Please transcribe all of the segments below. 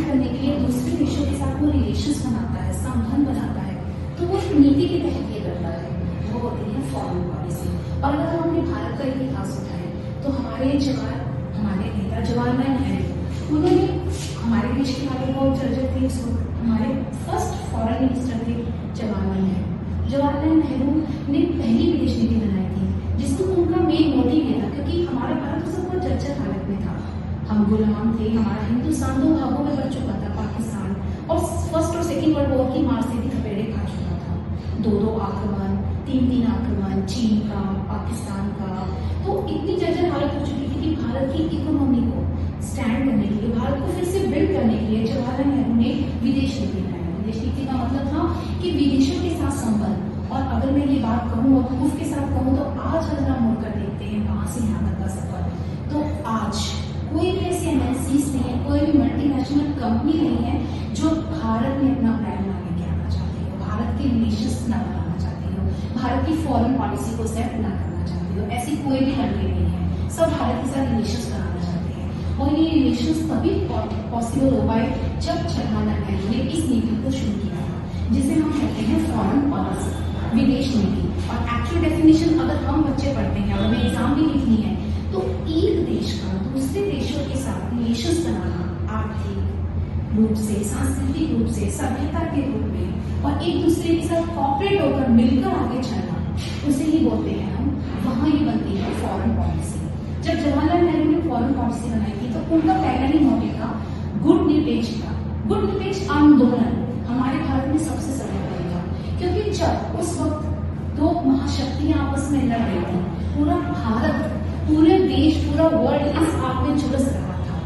करने के लिए दूसरे देशों के साथ वो रिलेशंस बनाता है, संबंध बनाता है, तो वो नीति के तहत ये करता है, वो होती है फॉरेन पॉलिसी। और अगर हम अपने भारत का इतिहास उठाएं तो हमारे नेता जवाहरलाल नेहरू, उन्होंने हमारे देश के बारे में बहुत चर्चा थी। हमारे फर्स्ट फॉरेन मिनिस्टर थे जवाहरलाल नेहरू। जवाहरलाल नेहरू ने पहली विदेश नीति बनाई थी, जिसको उनका मेन मोटिव ये था, क्योंकि हमारा भारत उस समय बहुत चर्चा हालत में था, हम गुलाम थे, हमारा हिंदुस्तान दो भागों में बढ़ चुका था, पाकिस्तान, और फर्स्ट और सेकेंड वर्ल्ड वॉर की मार से भी थपेड़े खा चुका था, दो आक्रमण, तीन आक्रमण, चीन का, पाकिस्तान का, तो इतनी जर्जर हालत हो चुकी थी कि भारत की इकोनॉमी को स्टैंड करने के लिए, भारत को फिर से बिल्ड करने के लिए जवाहरलाल नेहरू ने विदेश नीति बनाई। विदेश नीति का मतलब था कि विदेशों के साथ संबंध। और अगर मैं ये बात कहूँ और प्रूफ के साथ कहूँ तो आज अगर हम मुड़कर देखते हैं वहां से यहाँ तक का सफर, तो आज कोई भी ऐसी एमएनसीज नहीं है, कोई भी मल्टीनेशनल कंपनी नहीं है जो भारत में अपना ब्रांड ना लेके आना चाहती हो, भारत के रिलेशंस ना बनाना चाहती हो, भारत की फॉरेन पॉलिसी को सेट ना करना चाहती हो, ऐसी कोई भी कंट्री नहीं है। सब भारत के साथ रिलेशंस बनाना चाहते हैं, और ये रिलेशंस तभी पॉसिबल हो पाए जब जवाहरलाल नेहरू ने इस नीति को शुरू किया था, जिसे हम कहते हैं फॉरेन पॉलिसी, विदेश नीति। और एक्चुअल डेफिनेशन अगर हम बच्चे पढ़ते हैं और हमें एग्जाम भी लिखनी है, तो एक देश का दूसरे देशों के साथ रिलेशंस बनाना आर्थिक रूप से, सांस्कृतिक रूप से, सभ्यता के रूप में, और एक दूसरे के साथ कॉपरेट होकर मिलकर आगे चलना, उसे ही बोलते हैं हम, वहां ये बनती है फॉरेन पॉलिसी। जब जवाहरलाल नेहरू ने फॉरेन पॉलिसी बनाई थी तो उनका पहला ही मोटिव था गुट निरपेक्ष का। गुट निरपेक्ष आंदोलन हमारे भारत में सबसे सरल था, क्योंकि जब उस वक्त दो महाशक्तियां आपस में लड़ रही थी, पूरा भारत, पूरे देश, पूरा वर्ल्ड इस आग में झुलस रहा था,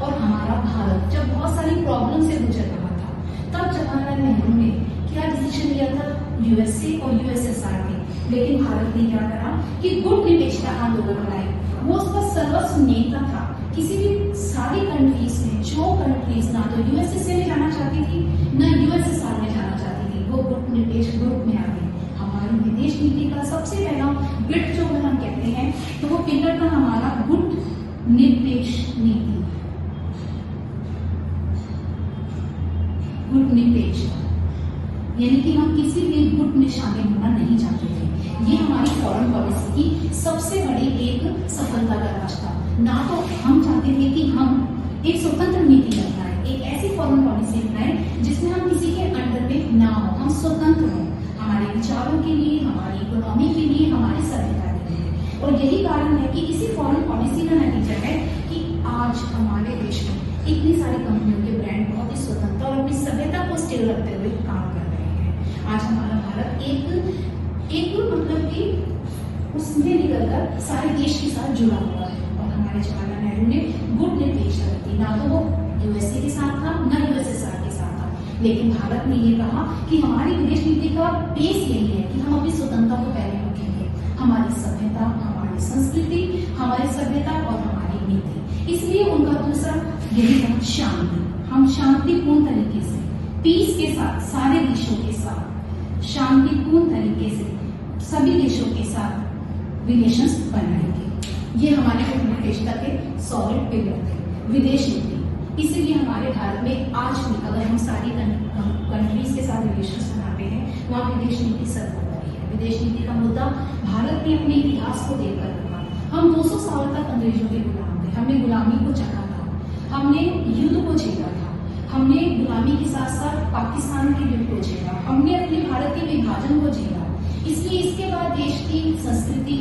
और हमारा भारत जब बहुत सारी प्रॉब्लम से गुजर रहा था, तब जवाहरलाल नेहरू ने क्या डिसीजन लिया था, यूएसए और यूएसएसआर ने, लेकिन भारत ने क्या करा कि गुट निरपेक्षता आंदोलन बनाई। वो उसका सर्वस्व नेता था। किसी भी सारी कंट्रीज में जो कंट्रीज ना तो यूएसएसए में जाना चाहती थी, ना यूएसएसआर में जाना चाहती थी, वो गुट निरपेक्ष ग्रुप में आ गई। हमारी विदेश नीति का सबसे पहला बिट जो हम कहते हैं, तो वो पिलर था हमारा गुट निरपेक्ष नीति, गुट निरपेक्ष, यानी कि हम किसी भी गुट में शामिल होना नहीं चाहते थे। ये हमारी फॉरेन पॉलिसी की सबसे बड़ी एक सफलता का रास्ता। ना तो हम चाहते थे कि हम एक स्वतंत्र नीति अपनाएं, एक ऐसी फॉरेन पॉलिसी अपनाएं जिसमें हम किसी के अंडर में ना हो, हम स्वतंत्र हों, हमारे विचारों के लिए, हमारी इकोनॉमी के लिए, हमारी सभ्यता के लिए। और यही कारण है कि इसी फॉरेन पॉलिसी का नतीजा है कि आज हमारे देश में इतनी सारी कंपनियों के ब्रांड बहुत ही स्वतंत्र और अपनी सभ्यता को स्थिर रखते हुए काम कर रहे हैं। आज हमारा भारत एक मतलब कि उसमें निकलकर सारे देश के साथ जुड़ा हुआ है। और हमारे जवाहरलाल नेहरू ने गुट निरपेक्षता रखी, ना तो वो यूएसए के साथ था, ना यूएसएसआर के साथ था, लेकिन भारत ने ये कहा कि हमारी विदेश नीति का बेस यही है कि हम अपनी स्वतंत्रता को पहले रखेंगे, हमारी सभ्यता, हमारी संस्कृति, हमारी सभ्यता और हमारी नीति। इसलिए उनका दूसरा यही था शांति। हम शांतिपूर्ण तरीके से, पीस के साथ, सारे देशों के साथ शांतिपूर्ण तरीके से सभी देशों के साथ रिलेशंस बनाएंगे। ये हमारे गुट निरपेक्षता के सॉलिड पिलर थे, विदेश नीति। इसीलिए हमारे भारत में आज भी अगर हम सारी कंट्रीज के साथ रिलेशंस बनाते हैं, वहाँ विदेश नीति सर्वोपरि है। विदेश नीति का मुद्दा भारत ने अपने इतिहास को देखकर रखा। हम 200 साल तक अंग्रेजों के गुलाम थे, हमने गुलामी को चखा था, हमने युद्ध को झेला था, हमने गुलामी के साथ साथ पाकिस्तान के युद्ध को झेला, हमने अपने भारत के विभाजन को झेला। इसलिए इसके बाद देश की संस्कृति,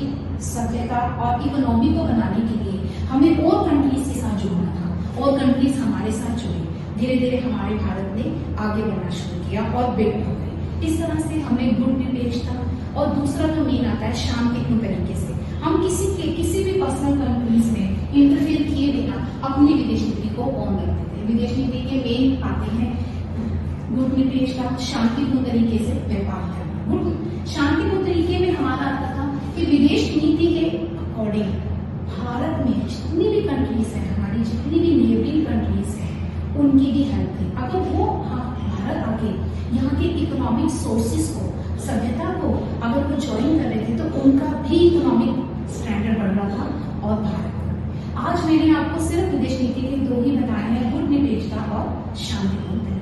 सभ्यता और इकोनॉमी को बनाने के लिए हमें और कंट्रीज के साथ जुड़ना था, और कंट्रीज हमारे साथ जुड़ी। धीरे धीरे हमारे भारत ने आगे बढ़ना शुरू किया और बिल्ड हो गई। इस तरह से हमें गुट निरपेक्षता, और दूसरा जो मेन आता है शांतिपूर्ण तरीके से। हम किसी भी पर्सनल कंट्रीज में इंटरफेयर किए बिना अपनी विदेश नीति को ऑन करते थे। विदेश नीति के मेन आते हैं गुट निरपेक्षता, शांतिपूर्ण तरीके से व्यापार करना। गुट शांतिपूर्ण तरीके में हमारा आता था कि विदेश नीति के अकॉर्डिंग भारत में जितनी भी कंट्रीज है, हमारी जितनी भी नेबरिंग कंट्रीज है, उनकी भी हेल्प थी। अगर वो भारत आके यहाँ के इकोनॉमिक सोर्सेज को, सभ्यता को अगर वो ज्वाइन कर रहे थे, तो उनका भी इकोनॉमिक स्टैंडर्ड बढ़ रहा था। और भारत, आज मैंने आपको सिर्फ विदेश नीति के दो ही बताए हैं, गुट निरपेक्षता और शांतिपूर्ण दिन।